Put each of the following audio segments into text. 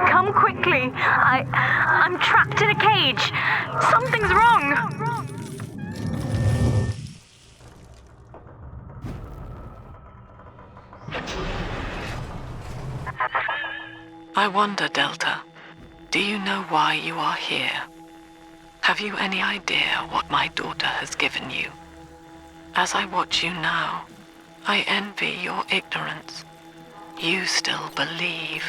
Come quickly. I'm trapped in a cage. Something's wrong. I wonder, Delta, do you know why you are here? Have you any idea what my daughter has given you? As I watch you now, I envy your ignorance. You still believe.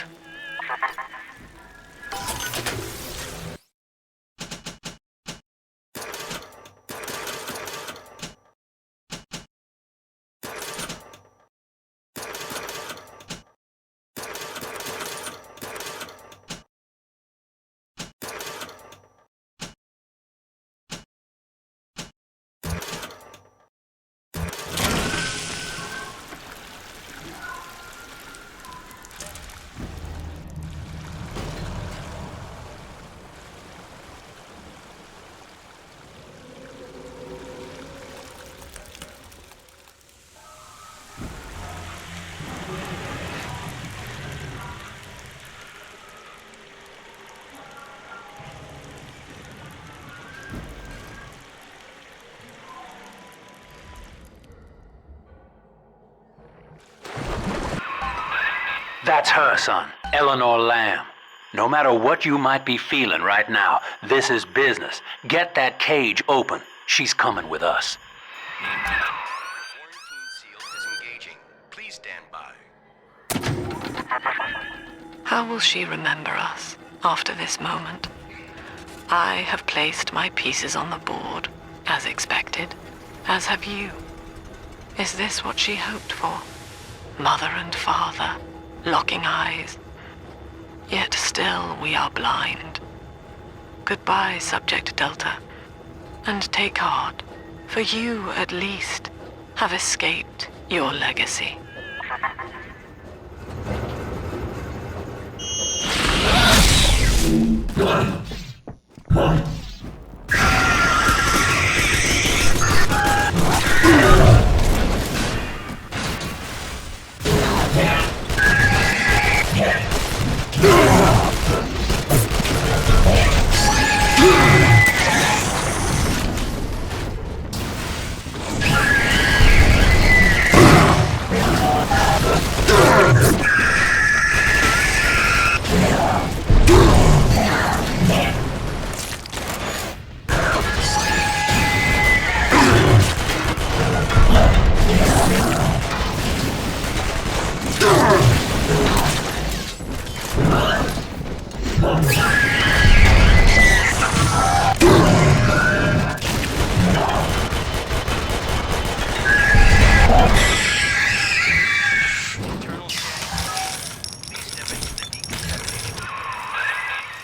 That's her, son, Eleanor Lamb. No matter what you might be feeling right now, this is business. Get that cage open. She's coming with us. Quarantine seal disengaging. Please stand by. How will she remember us after this moment? I have placed my pieces on the board, as expected, as have you. Is this what she hoped for? Mother and father, locking eyes. Yet still we are blind. Goodbye, Subject Delta. And take heart, for you, at least, have escaped your legacy.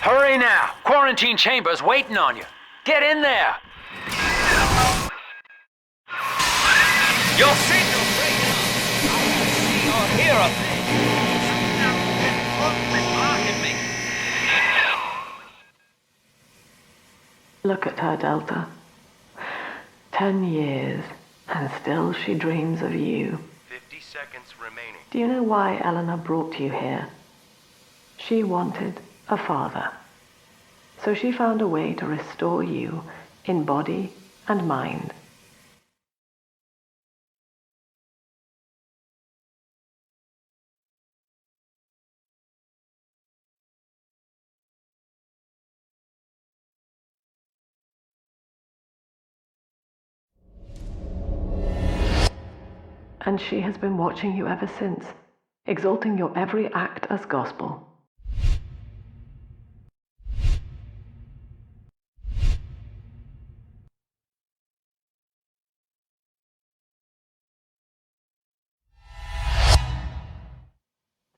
Hurry now! Quarantine chamber's waiting on you. Get in there! Your signal breaks. See or hear a thing. Look at her, Delta. 10 years, and still she dreams of you. 50 seconds remaining. Do you know why Eleanor brought you here? She wanted a father. So she found a way to restore you in body and mind. And she has been watching you ever since, exalting your every act as gospel.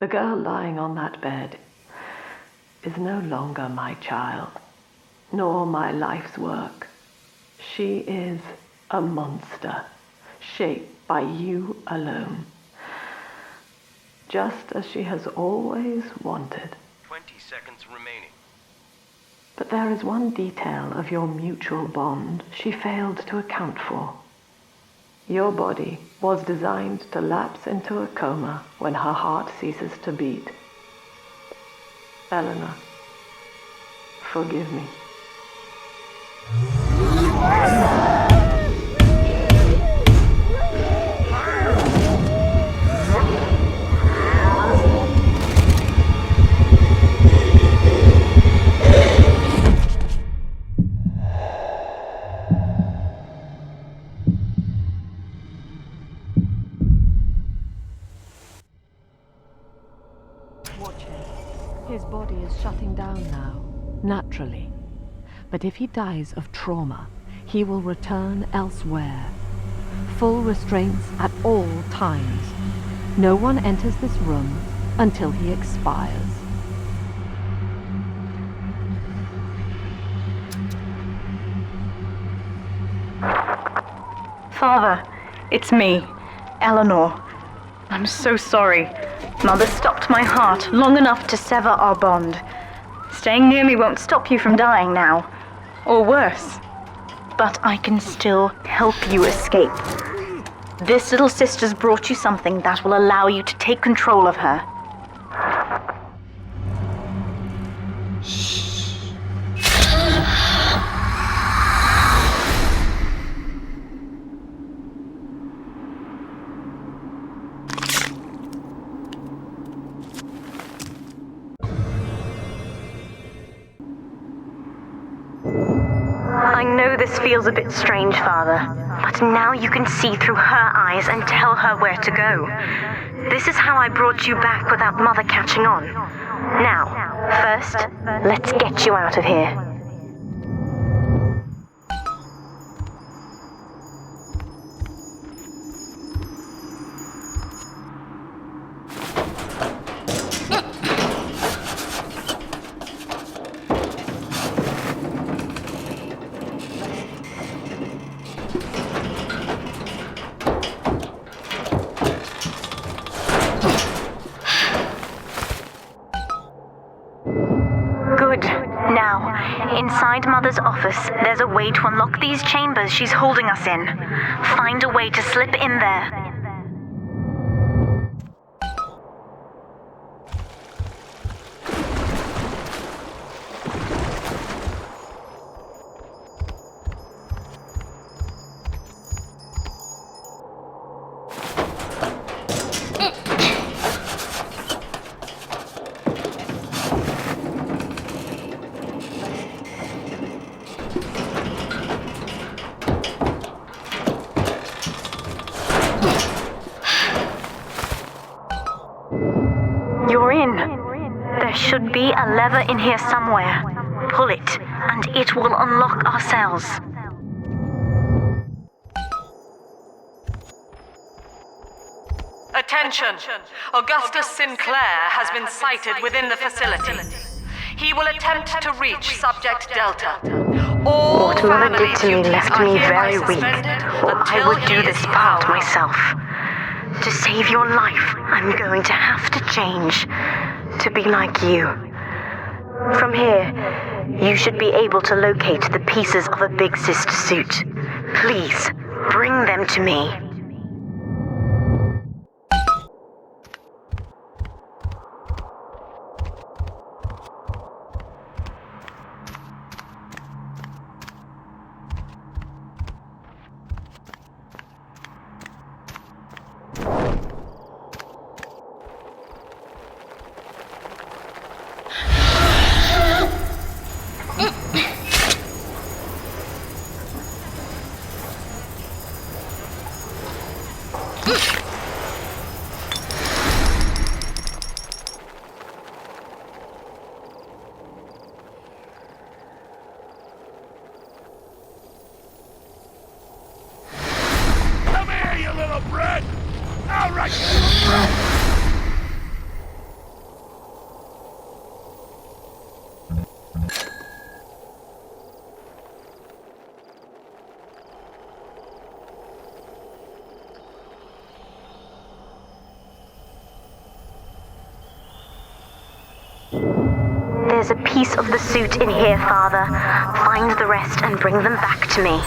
The girl lying on that bed is no longer my child, nor my life's work. She is a monster, shaped by you alone, just as she has always wanted. 20 seconds remaining. But there is one detail of your mutual bond she failed to account for. Your body was designed to lapse into a coma when her heart ceases to beat. Eleanor, forgive me. Watch him. His body is shutting down now, naturally. But if he dies of trauma, he will return elsewhere. Full restraints at all times. No one enters this room until he expires. Father, it's me, Eleanor. I'm so sorry. Mother stopped my heart long enough to sever our bond. Staying near me won't stop you from dying now. Or worse. But I can still help you escape. This little sister's brought you something that will allow you to take control of her. I know this feels a bit strange, Father, but now you can see through her eyes and tell her where to go. This is how I brought you back without Mother catching on. Now, first, let's get you out of here. Good. Now, inside Mother's office, there's a way to unlock these chambers she's holding us in. Find a way to slip in there. You're in. There should be a lever in here somewhere. Pull it, and it will unlock our cells. Attention! Augustus Sinclair has been sighted within the facility. He will attempt to reach Subject Delta. All What Mother did to me left me very weak. I would do this part myself. To save your life, I'm going to have to change. To be like you. From here, you should be able to locate the pieces of a Big Sister suit. Please, bring them to me. Come here, you little brat! All right, you little brat! There's a piece of the suit in here, Father. Find the rest and bring them back to me.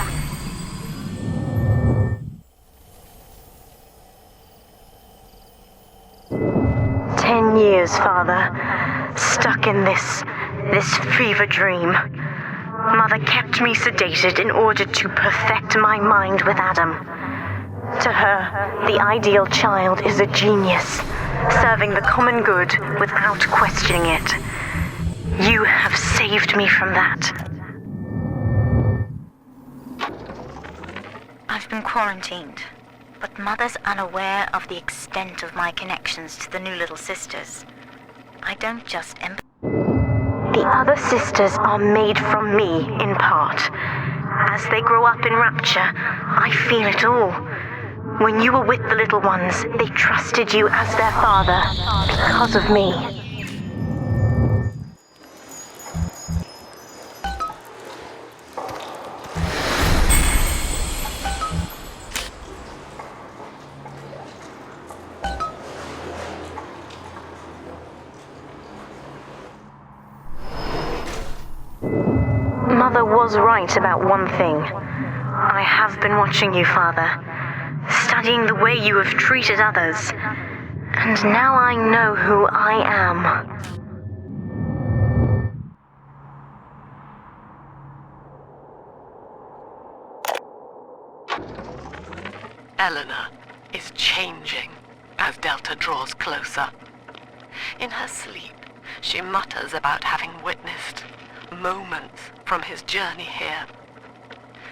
"10 years, Father. stuck in this fever dream. Mother kept me sedated in order to perfect my mind with Adam. To her, the ideal child is a genius, serving the common good without questioning it. You have saved me from that. I've been quarantined, but Mother's unaware of the extent of my connections to the new little sisters. I don't just The other sisters are made from me, in part. As they grow up in rapture, I feel it all. When you were with the little ones, they trusted you as their father, because of me. Mother was right about one thing. I have been watching you, Father, studying the way you have treated others, and now I know who I am. Eleanor is changing as Delta draws closer. In her sleep, she mutters about having witnessed moments from his journey here.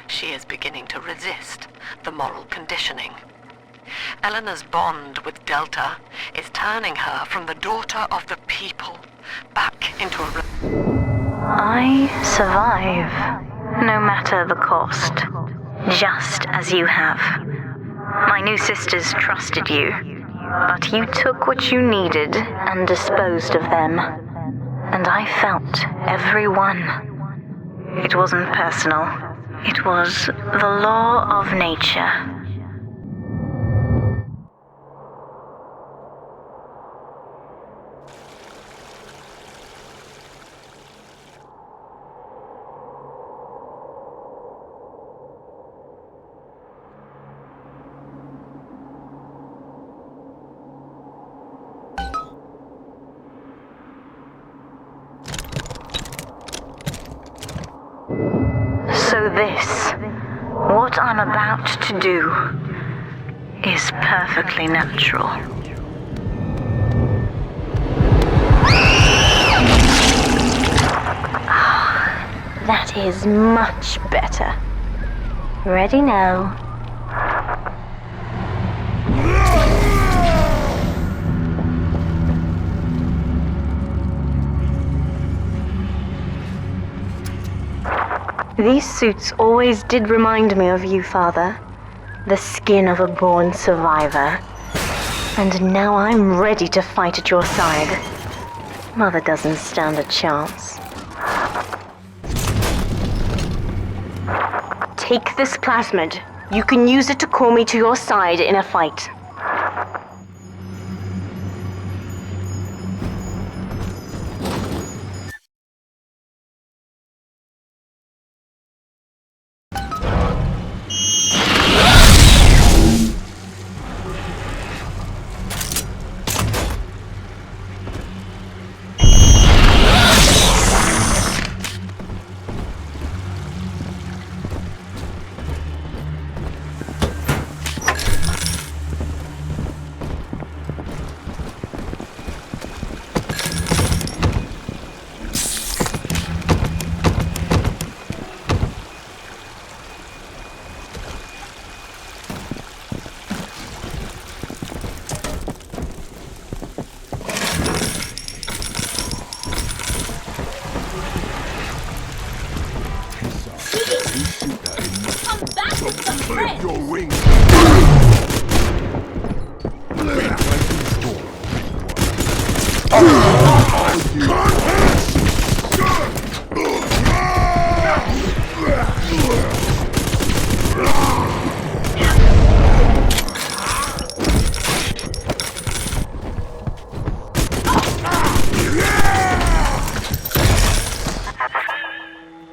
She is beginning to resist the moral conditioning. Eleanor's bond with Delta is turning her from the daughter of the people back into a... I survive, no matter the cost, just as you have. My new sisters trusted you, but you took what you needed and disposed of them. And I felt every one. It wasn't personal. It was the law of nature. So this, what I'm about to do, is perfectly natural. That is much better. Ready now. These suits always did remind me of you, Father. The skin of a born survivor. And now I'm ready to fight at your side. Mother doesn't stand a chance. Take this plasmid. You can use it to call me to your side in a fight.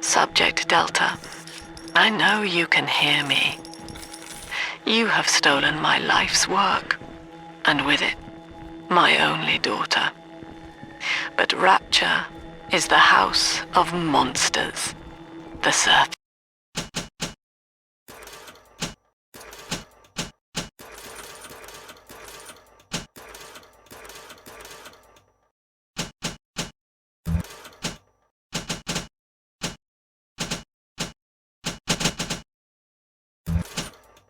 Subject Delta, I know you can hear me. You have stolen my life's work, and with it, my only daughter. But Rapture is the house of monsters. The surf.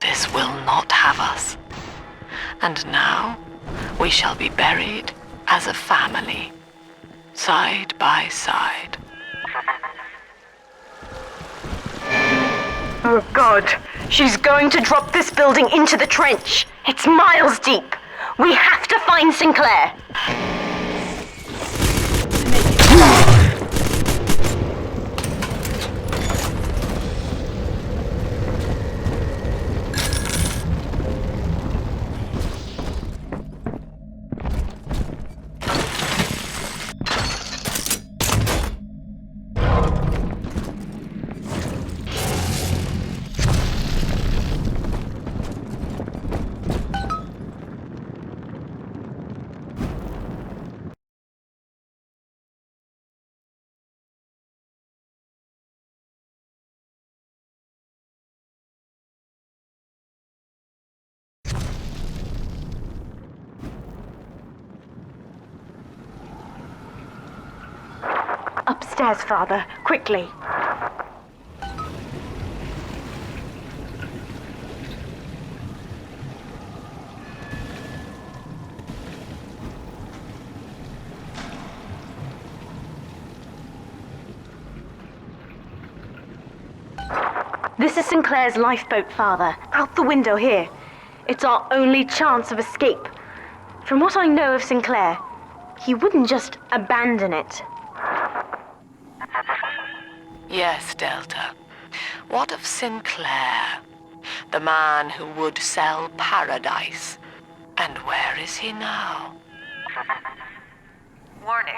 This will not have us. And now we shall be buried as a family, side by side. Oh God, she's going to drop this building into the trench. It's miles deep. We have to find Sinclair. Upstairs, Father, quickly. This is Sinclair's lifeboat, Father. Out the window here. It's our only chance of escape. From what I know of Sinclair, he wouldn't just abandon it. Yes, Delta. What of Sinclair? The man who would sell paradise. And where is he now? Warning.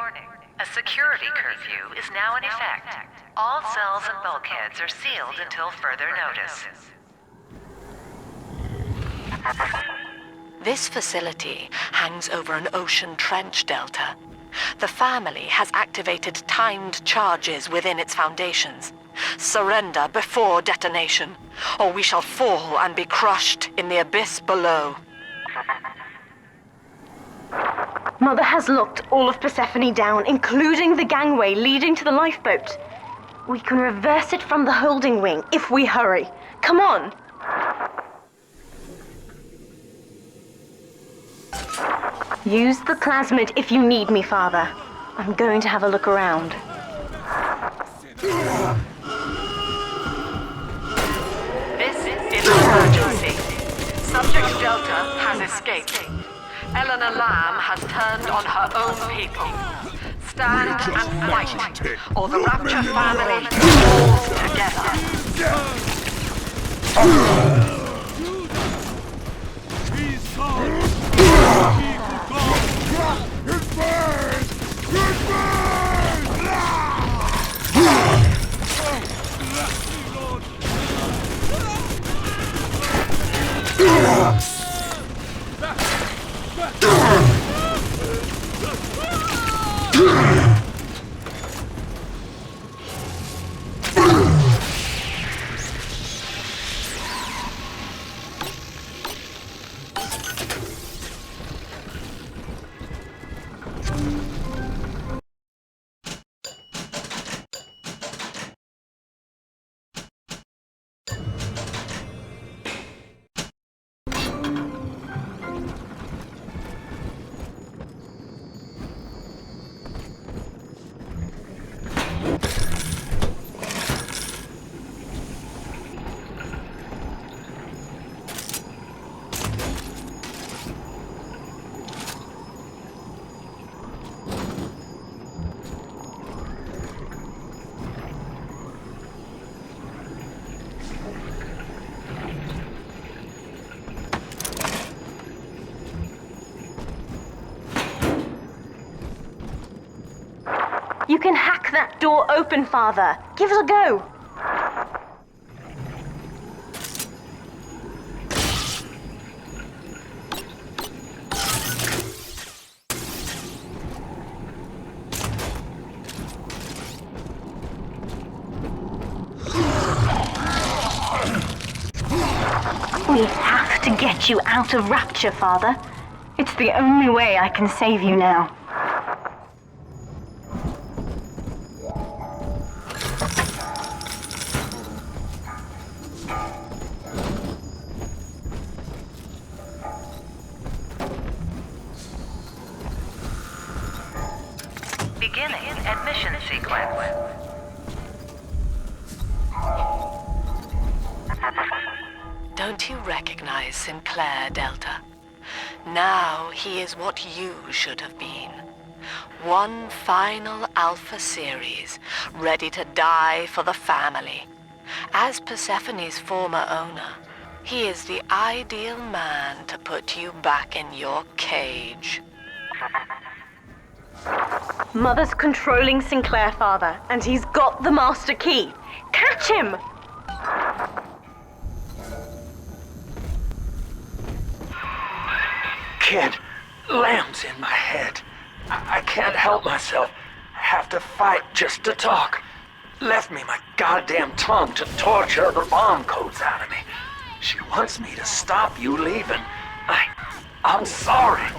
A security curfew is now in effect. All cells and bulkheads are sealed until further notice. This facility hangs over an ocean trench, Delta. The family has activated timed charges within its foundations. Surrender before detonation, or we shall fall and be crushed in the abyss below. Mother has locked all of Persephone down, including the gangway leading to the lifeboat. We can reverse it from the holding wing if we hurry. Come on! Use the plasmid if you need me, Father. I'm going to have a look around. This is an emergency. Subject Delta has escaped. Eleanor Lamb has turned on her own people. Stand and fight, or the Rapture family falls You can hack that door open, Father. Give it a go. to get you out of Rapture, Father. It's the only way I can save you now. Beginning admission sequence. Don't you recognize Sinclair, Delta? Now he is what you should have been. One final Alpha series, ready to die for the family. As Persephone's former owner, he is the ideal man to put you back in your cage. Mother's controlling Sinclair, Father, and he's got the master key. Catch him! Kid, Lamb's in my head. I can't help myself. Have to fight just to talk. Left me my goddamn tongue to torture the bomb codes out of me. She wants me to stop you leaving. I'm sorry.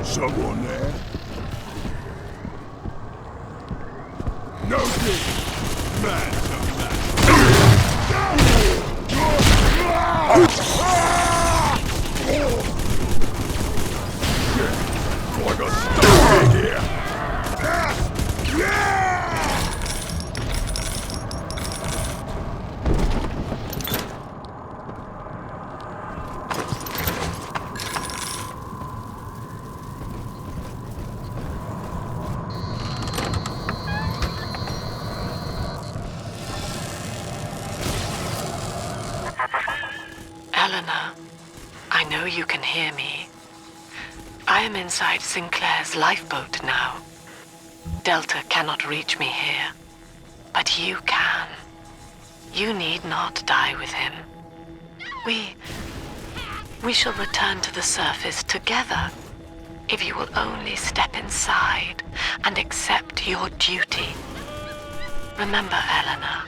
Someone there? No dig! Man to I got stuck in here! Eleanor, I know you can hear me. I am inside Sinclair's lifeboat now. Delta cannot reach me here, but you can. You need not die with him. We shall return to the surface together, if you will only step inside and accept your duty. Remember, Eleanor,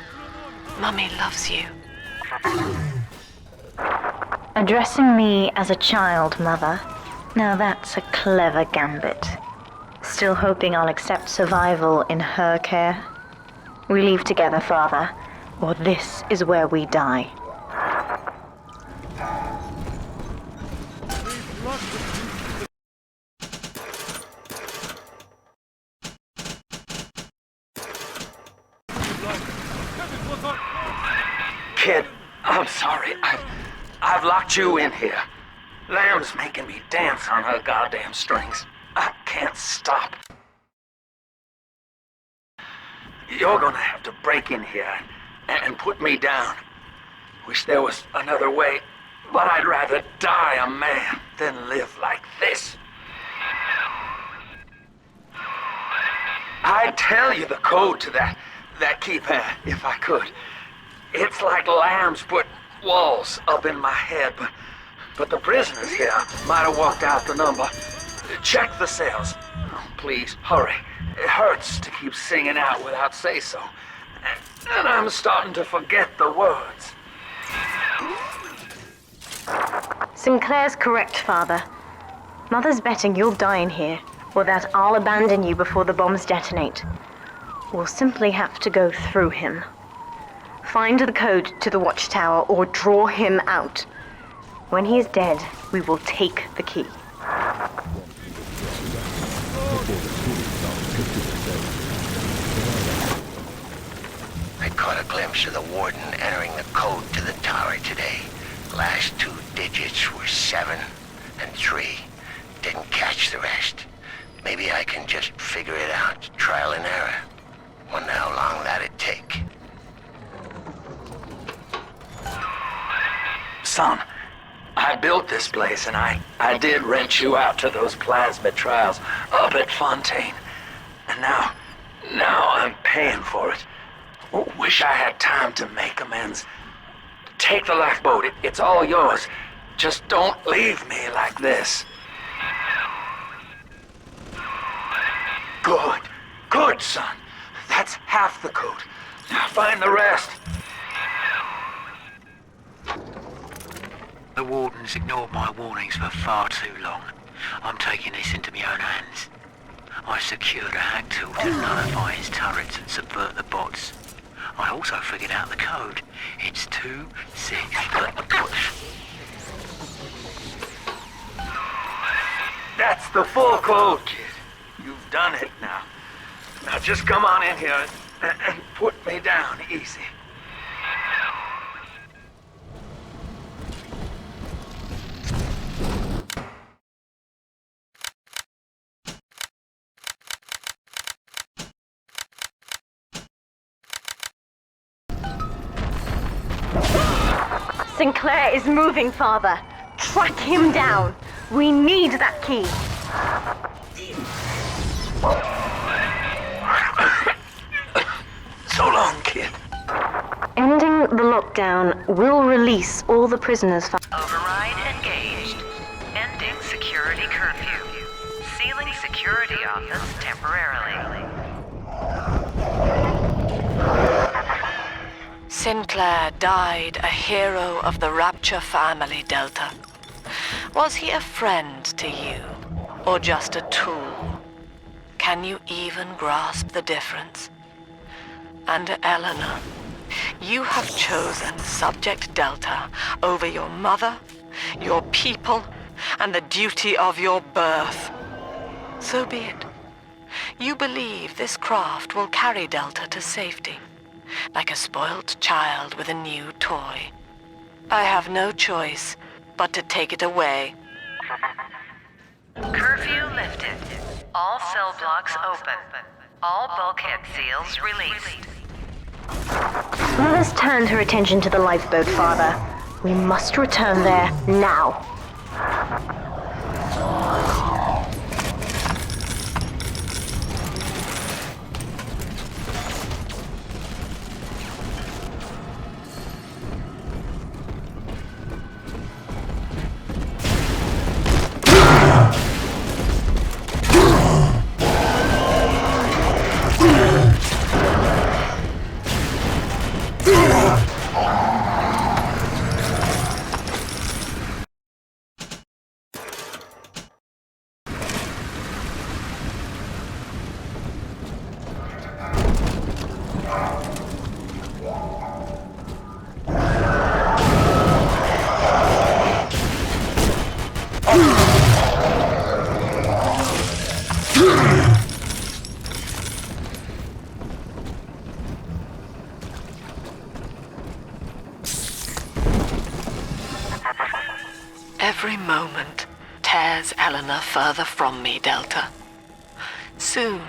Mummy loves you. Addressing me as a child, Mother. Now that's a clever gambit. Still hoping I'll accept survival in her care? We leave together, Father, or this is where we die. Kid, I'm sorry. I've locked you in here. Lamb's making me dance on her goddamn strings. I can't stop. You're gonna have to break in here and put me down. Wish there was another way, but I'd rather die a man than live like this. I'd tell you the code to that keypad if I could. It's like Lamb's put walls up in my head, but the prisoners here might have walked out the number. Check the cells. Oh, please, hurry. It hurts to keep singing out without say-so. And I'm starting to forget the words. Sinclair's correct, Father. Mother's betting you'll die in here, or that I'll abandon you before the bombs detonate. We'll simply have to go through him. Find the code to the watchtower or draw him out. When he's dead, we will take the key. I caught a glimpse of the warden entering the code to the tower today. Last two digits were 7 and 3. Didn't catch the rest. Maybe I can just figure it out, trial and error. Wonder how long that'd take. Son, I built this place and I did rent you out to those plasmid trials up at Fontaine. And now I'm paying for it. Wish I had time to make amends. Take the lifeboat, it's all yours. Just don't leave me like this. Good, son. That's half the code. Now find the rest. The warden's ignored my warnings for far too long. I'm taking this into my own hands. I secured a hack tool to nullify his turrets and subvert the bots. I also figured out the code. It's 2, 6, That's the full code, kid. You've done it now. Now just come on in here and put me down easy. Sinclair is moving, Father. Track him down. We need that key. So long, kid. Ending the lockdown will release all the prisoners. Override engaged. Ending security curfew. Sealing security office temporarily. Sinclair died a hero of the Rapture family, Delta. Was he a friend to you, or just a tool? Can you even grasp the difference? And Eleanor, you have chosen Subject Delta over your mother, your people, and the duty of your birth. So be it. You believe this craft will carry Delta to safety, like a spoilt child with a new toy. I have no choice but to take it away. Curfew lifted. All cell blocks open. All bulkhead seals released. Mother's turned her attention to the lifeboat, Father. We must return there now. Every moment tears Eleanor further from me, Delta. Soon,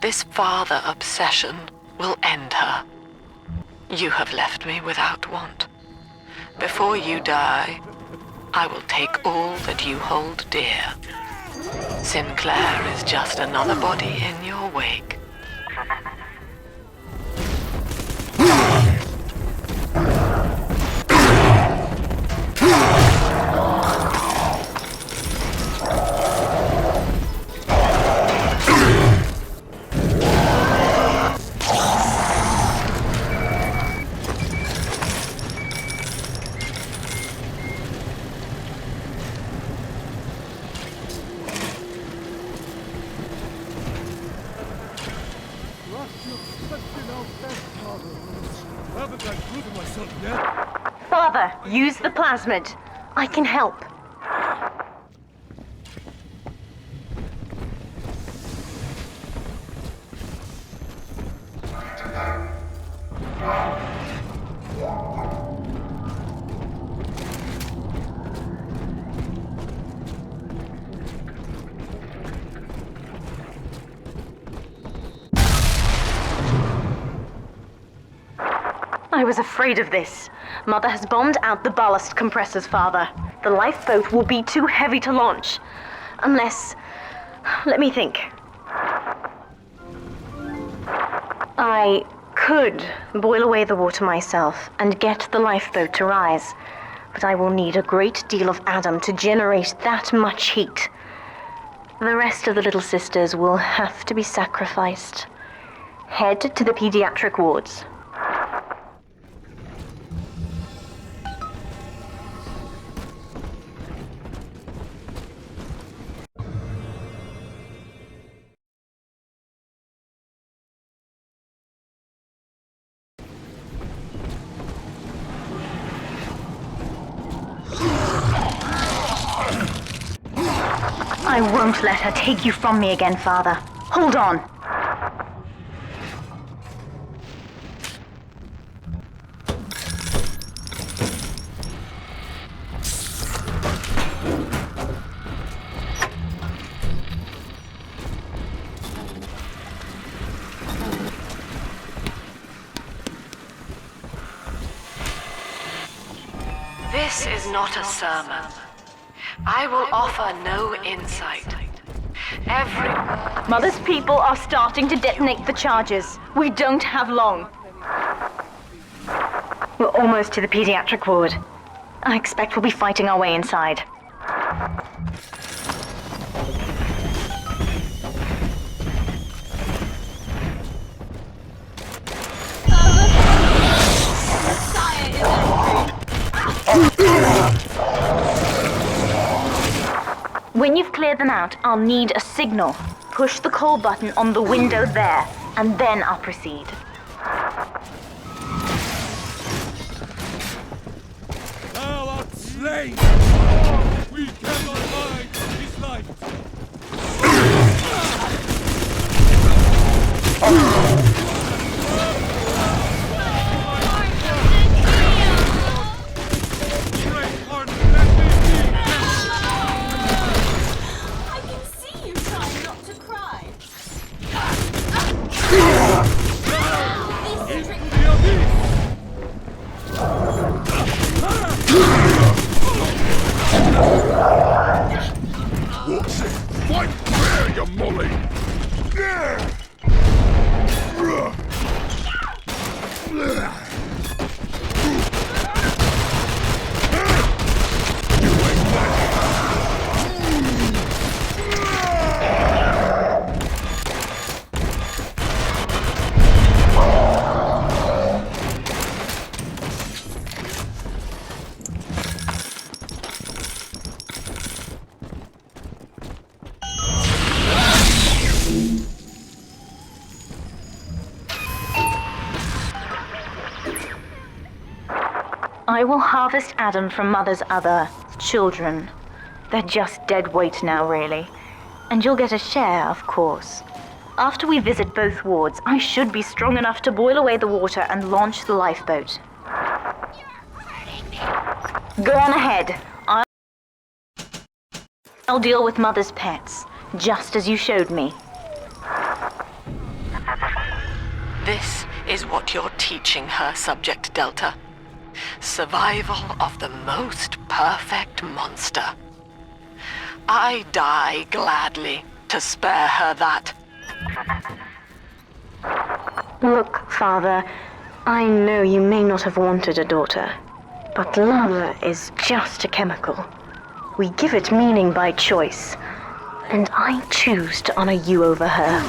this father obsession will end her. You have left me without want. Before you die, I will take all that you hold dear. Sinclair is just another body in your wake. Haven't I proven myself yet? Father, use the plasmid. I can help. I was afraid of this. Mother has bombed out the ballast compressors, Father. The lifeboat will be too heavy to launch. Unless... Let me think. I could boil away the water myself and get the lifeboat to rise. But I will need a great deal of Adam to generate that much heat. The rest of the little sisters will have to be sacrificed. Head to the pediatric wards. I won't let her take you from me again, Father. Hold on. This is not a sermon. I will offer no insight. Mother's people are starting to detonate the charges. We don't have long. We're almost to the pediatric ward. I expect we'll be fighting our way inside. When you've cleared them out, I'll need a signal. Push the call button on the window there, and then I'll proceed. Thou art slain! We cannot hide his life! What's it? Fight fair, you molly! I will harvest Adam from Mother's other children. They're just dead weight now, really. And you'll get a share, of course. After we visit both wards, I should be strong enough to boil away the water and launch the lifeboat. Go on ahead. I'll deal with Mother's pets, just as you showed me. This is what you're teaching her, Subject Delta. Survival of the most perfect monster. I die gladly to spare her that. Look, Father, I know you may not have wanted a daughter, but love is just a chemical. We give it meaning by choice, and I choose to honor you over her.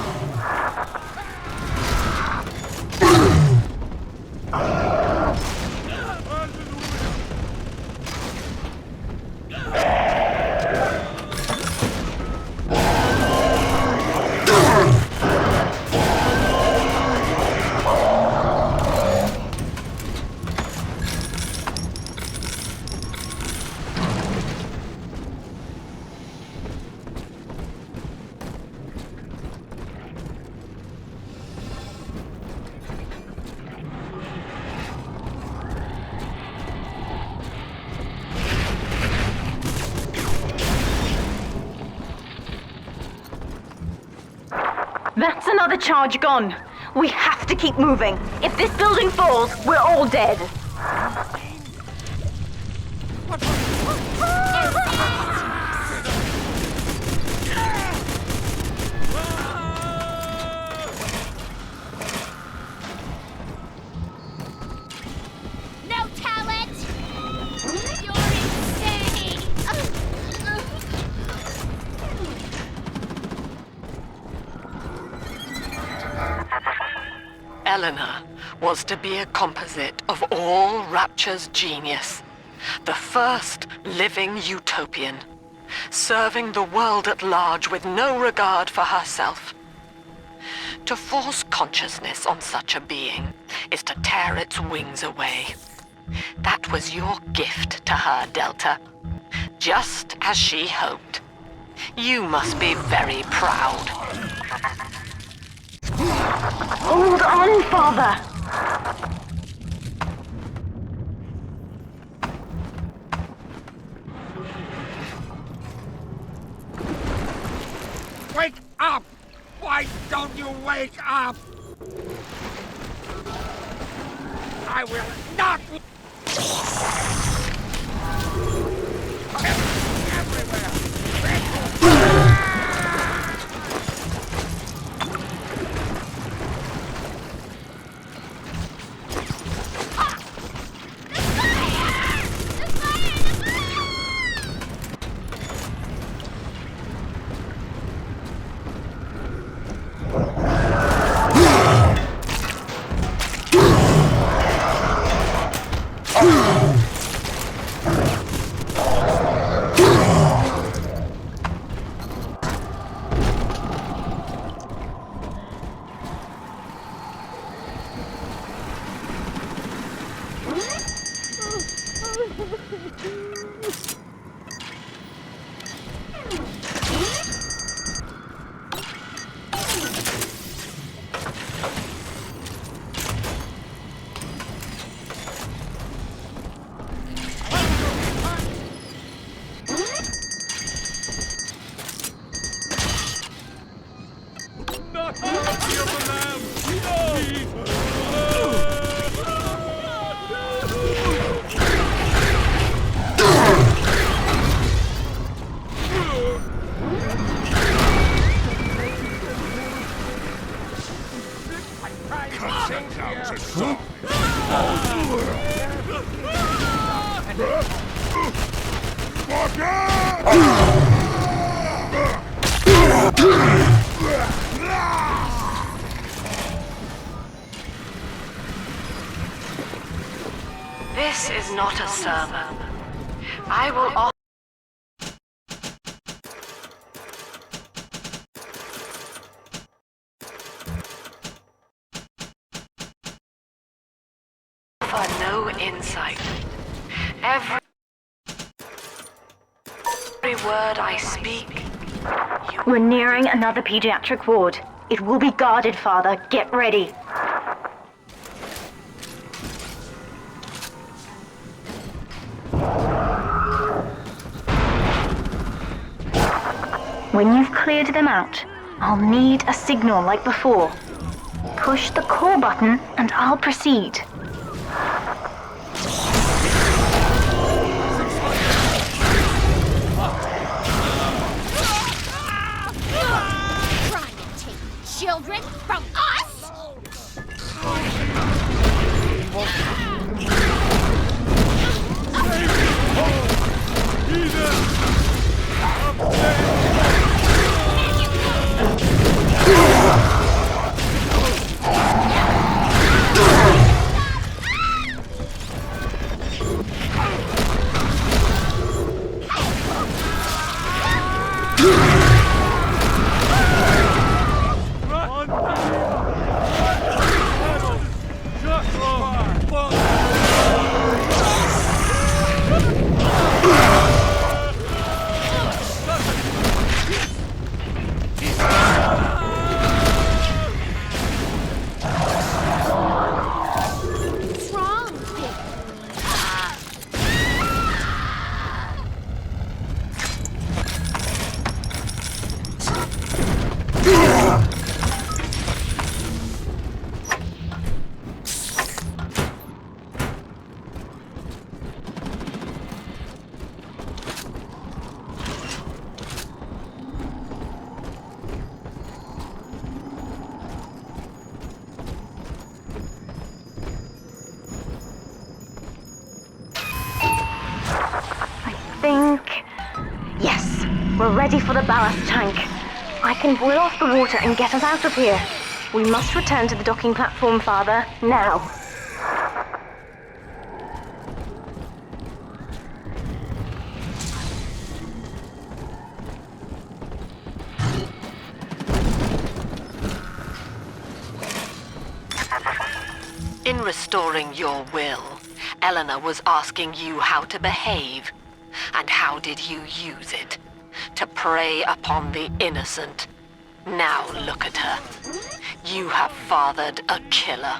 Another charge gone. We have to keep moving. If this building falls, we're all dead. No talent! You're insane! Eleanor was to be a composite of all Rapture's genius. The first living utopian, serving the world at large with no regard for herself. To force consciousness on such a being is to tear its wings away. That was your gift to her, Delta. Just as she hoped. You must be very proud. Hold on, Father! Wake up! Why don't you wake up? I will not... This is not a sermon. I will offer no insight. Every word I speak. We're nearing another pediatric ward. It will be guarded, Father. Get ready. When you've cleared them out, I'll need a signal like before. Push the call button and I'll proceed. Trying to take children from us? ready for the ballast tank. I can boil off the water and get us out of here. We must return to the docking platform, Father, now. In restoring your will, Eleanor was asking you how to behave. And how did you use it? To prey upon the innocent. Now look at her. You have fathered a killer.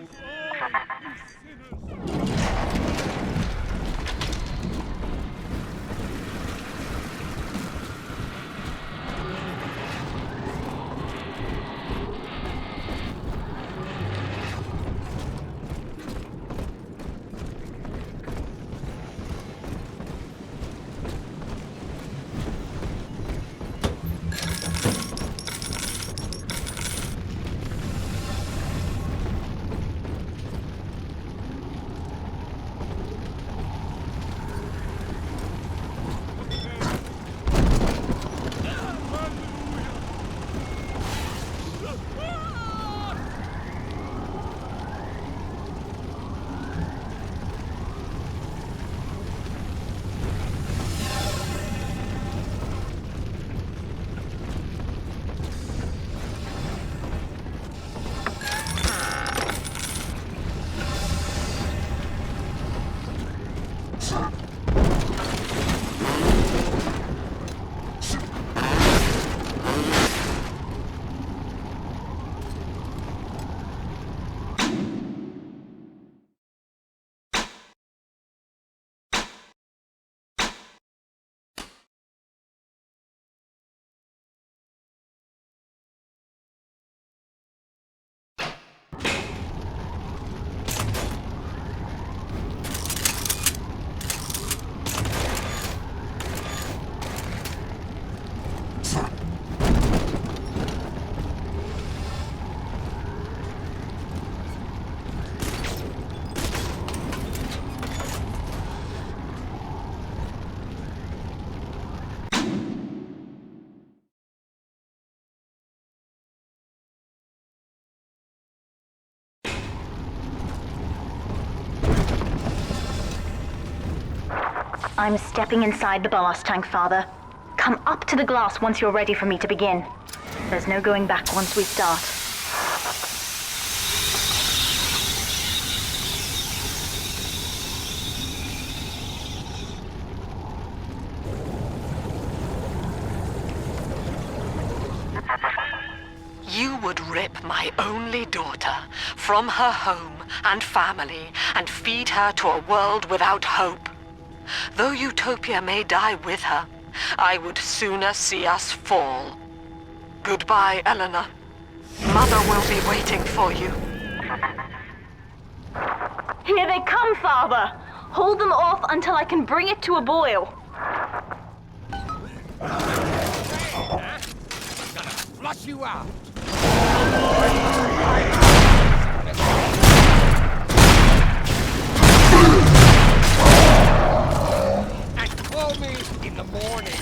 I'm stepping inside the ballast tank, Father. Come up to the glass once you're ready for me to begin. There's no going back once we start. You would rip my only daughter from her home and family and feed her to a world without hope. Though Utopia may die with her, I would sooner see us fall. Goodbye, Eleanor. Mother will be waiting for you. Here they come, Father! Hold them off until I can bring it to a boil. Flush you out! And call me in the morning.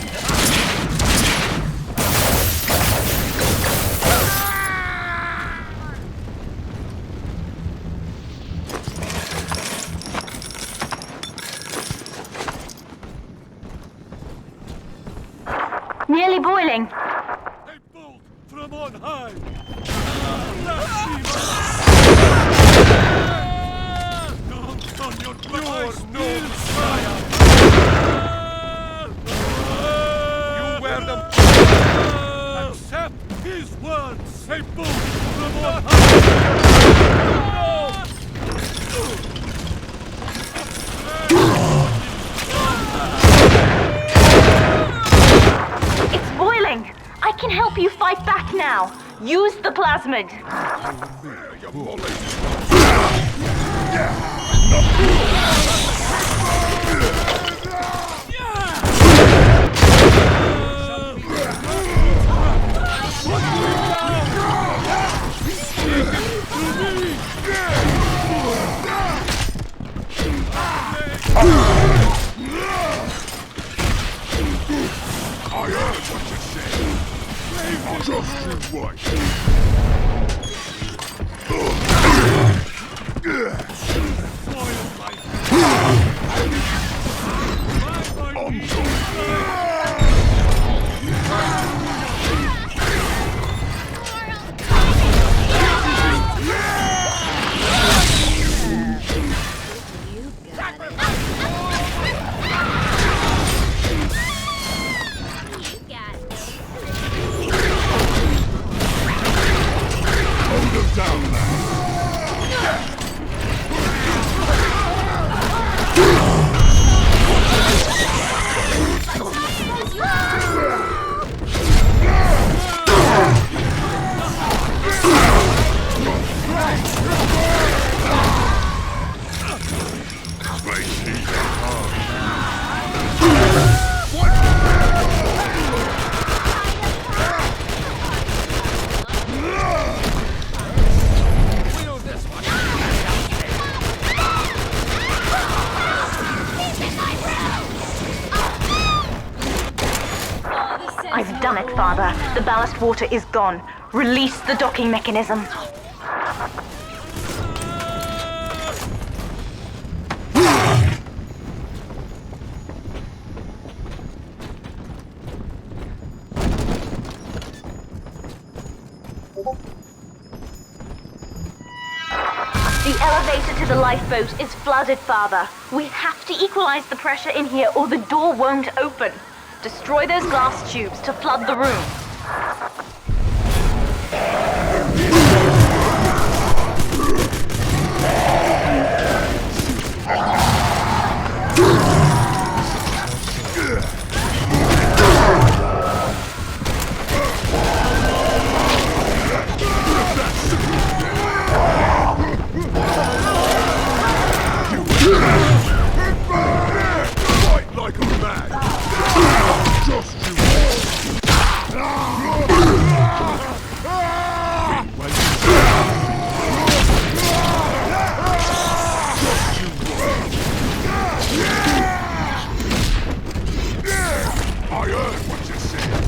Nearly boiling. A bolt from on high! Don't on your no fire! You wear them. Accept his words. A bolt from on high! It's boiling! I can help you fight back now. Use the plasmid. I heard what you said. I've done it, Father. The ballast water is gone. Release the docking mechanism. The elevator to the lifeboat is flooded, Father. We have to equalize the pressure in here or the door won't open. Destroy those glass tubes to flood the room. Fight like a man! Just you I heard what you said.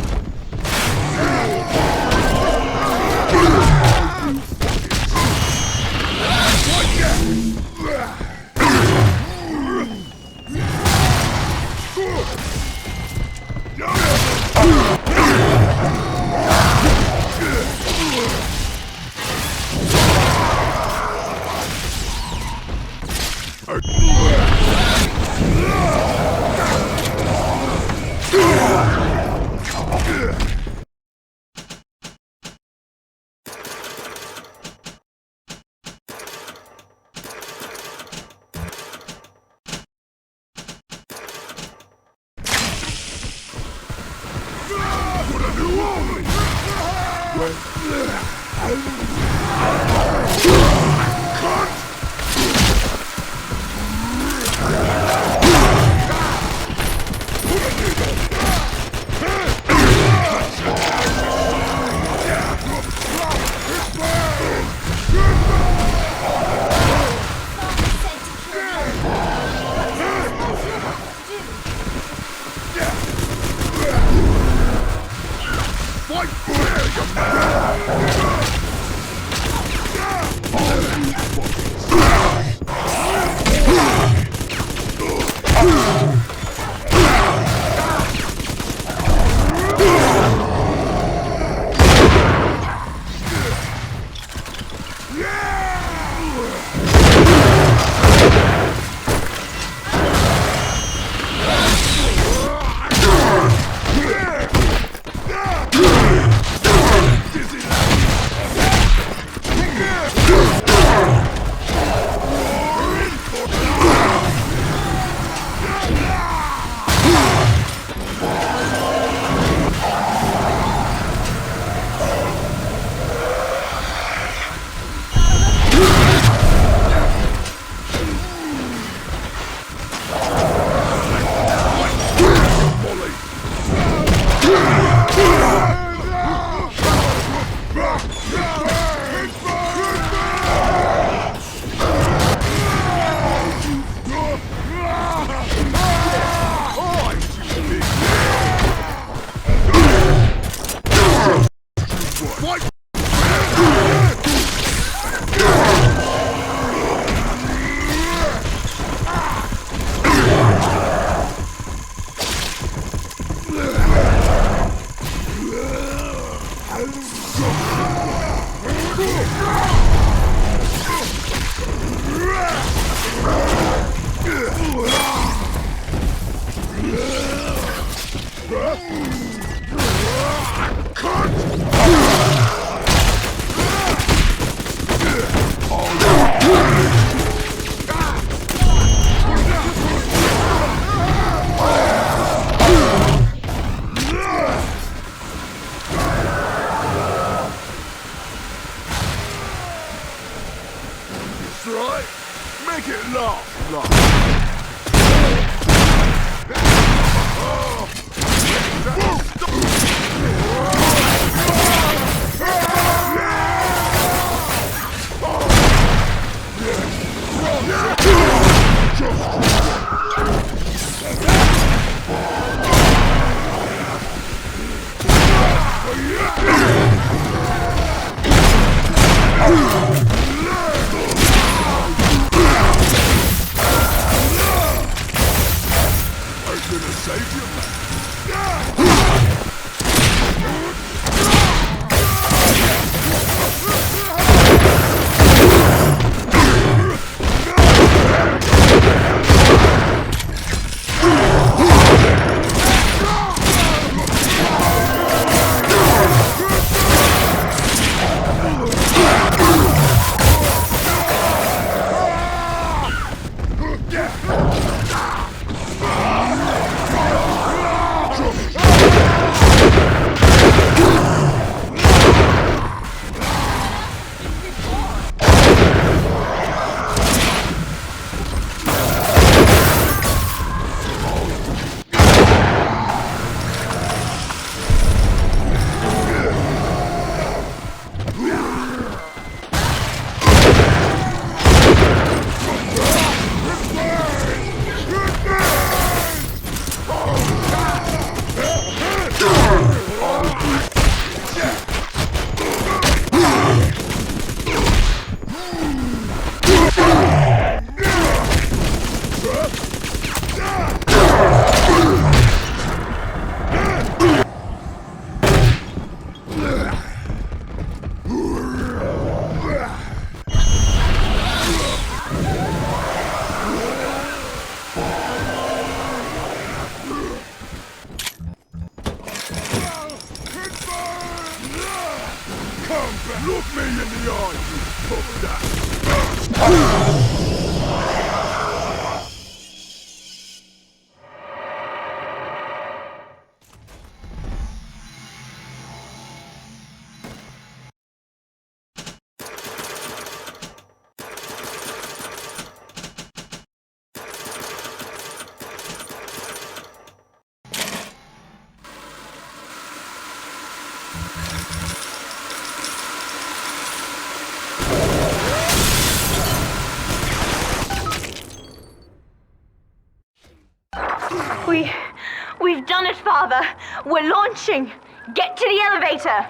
right. Make it laugh, laugh. I'm gonna save you, man. Come back! Look me in the eye, you fuck. We've done it, Father. We're launching. Get to the elevator.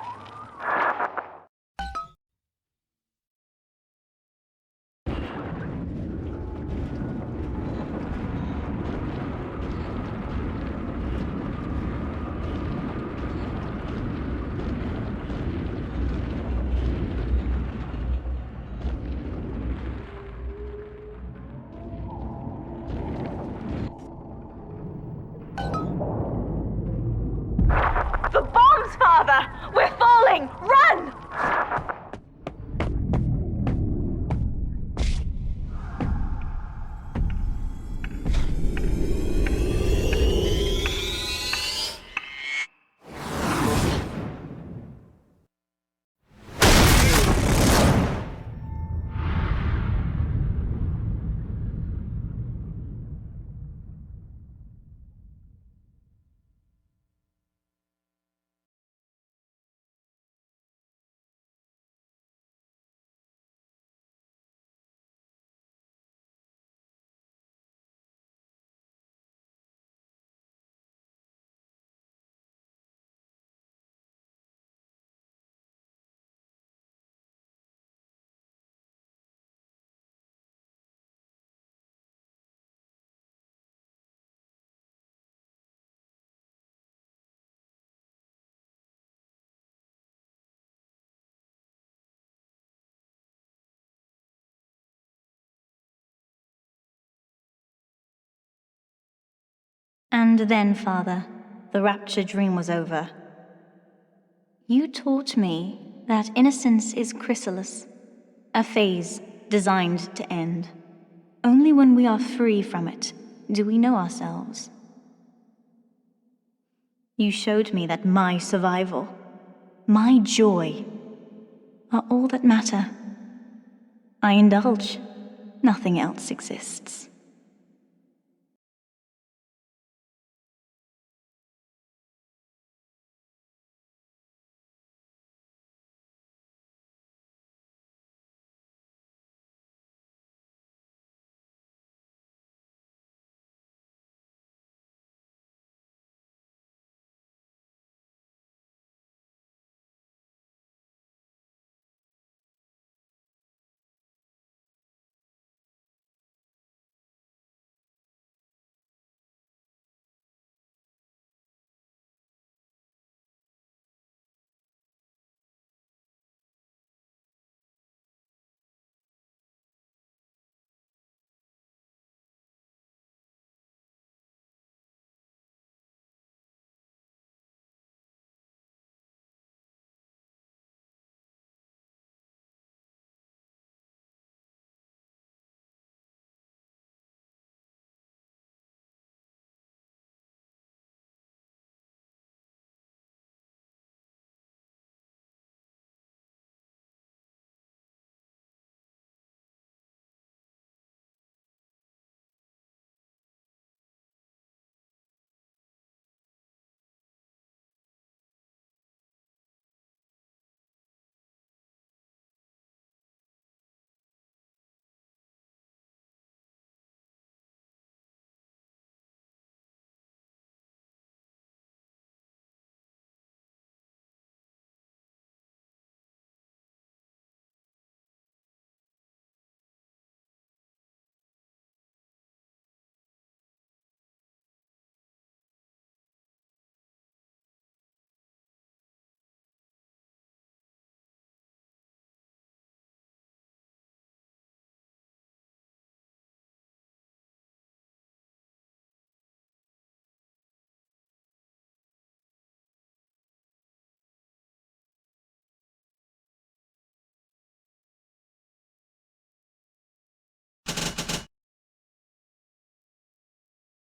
The bombs, Father! We're falling! Run! And then, Father, the rapture dream was over. You taught me that innocence is chrysalis, a phase designed to end. Only when we are free from it do we know ourselves. You showed me that my survival, my joy, are all that matter. I indulge, nothing else exists.